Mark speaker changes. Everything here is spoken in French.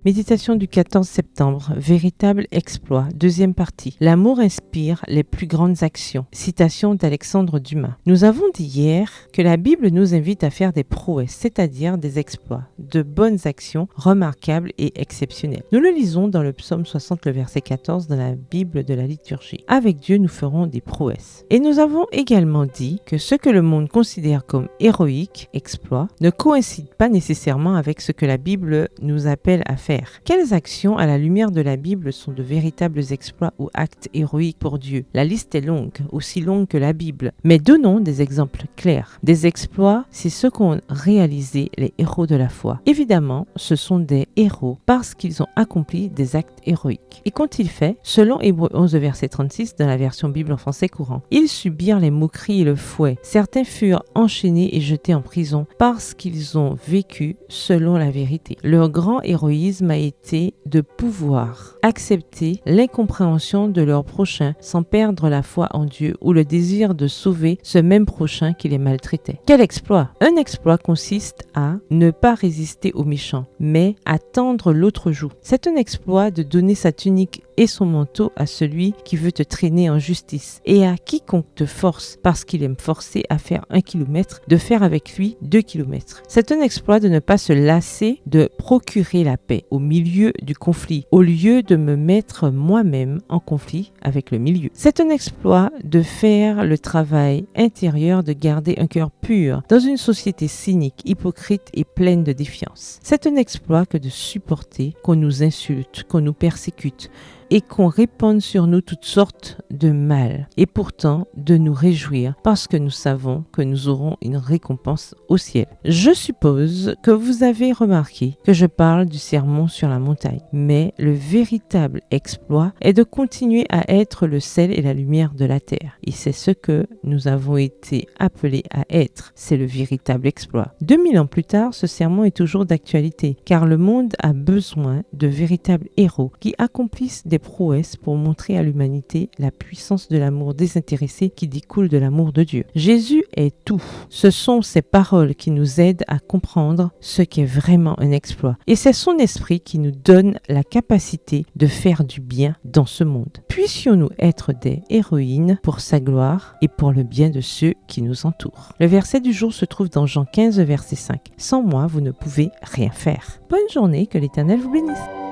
Speaker 1: Méditation du 14 septembre, véritable exploit, deuxième partie. L'amour inspire les plus grandes actions. Citation d'Alexandre Dumas. Nous avons dit hier que la Bible nous invite à faire des prouesses, c'est-à-dire des exploits, de bonnes actions remarquables et exceptionnelles. Nous le lisons dans le psaume 60, le verset 14 dans la Bible de la liturgie. Avec Dieu, nous ferons des prouesses. Et nous avons également dit que ce que le monde considère comme héroïque, exploit, ne coïncide pas nécessairement avec ce que la Bible nous appelle à faire. Quelles actions à la lumière de la Bible sont de véritables exploits ou actes héroïques pour Dieu? La liste est longue, aussi longue que la Bible. Mais donnons des exemples clairs. Des exploits, c'est ce qu'ont réalisé les héros de la foi. Évidemment, ce sont des héros parce qu'ils ont accompli des actes héroïques. Et qu'ont-ils fait? Selon Hébreux 11, verset 36, dans la version Bible en français courant. Ils subirent les moqueries et le fouet. Certains furent enchaînés et jetés en prison parce qu'ils ont vécu selon la vérité. Leur grand héroïsme a été de pouvoir accepter l'incompréhension de leur prochain sans perdre la foi en Dieu ou le désir de sauver ce même prochain qui les maltraitait. Quel exploit? Un exploit consiste à ne pas résister aux méchants, mais à tendre l'autre joue. C'est un exploit de donner sa tunique et son manteau à celui qui veut te traîner en justice et à quiconque te force parce qu'il aime forcer à faire 1 kilomètre, de faire avec lui 2 kilomètres. C'est un exploit de ne pas se lasser de procurer la paix au milieu du conflit, au lieu de me mettre moi-même en conflit avec le milieu. C'est un exploit de faire le travail intérieur de garder un cœur pur dans une société cynique, hypocrite et pleine de défiance. C'est un exploit que de supporter qu'on nous insulte, qu'on nous persécute, et qu'on répande sur nous toutes sortes de mal, et pourtant de nous réjouir parce que nous savons que nous aurons une récompense au ciel. Je suppose que vous avez remarqué que je parle du sermon sur la montagne, mais le véritable exploit est de continuer à être le sel et la lumière de la terre, et c'est ce que nous avons été appelés à être, c'est le véritable exploit. 2000 ans plus tard, ce sermon est toujours d'actualité, car le monde a besoin de véritables héros qui accomplissent des prouesses pour montrer à l'humanité la puissance de l'amour désintéressé qui découle de l'amour de Dieu. Jésus est tout. Ce sont ses paroles qui nous aident à comprendre ce qu'est vraiment un exploit. Et c'est son esprit qui nous donne la capacité de faire du bien dans ce monde. Puissions-nous être des héroïnes pour sa gloire et pour le bien de ceux qui nous entourent. Le verset du jour se trouve dans Jean 15, verset 5. Sans moi, vous ne pouvez rien faire. Bonne journée, que l'Éternel vous bénisse.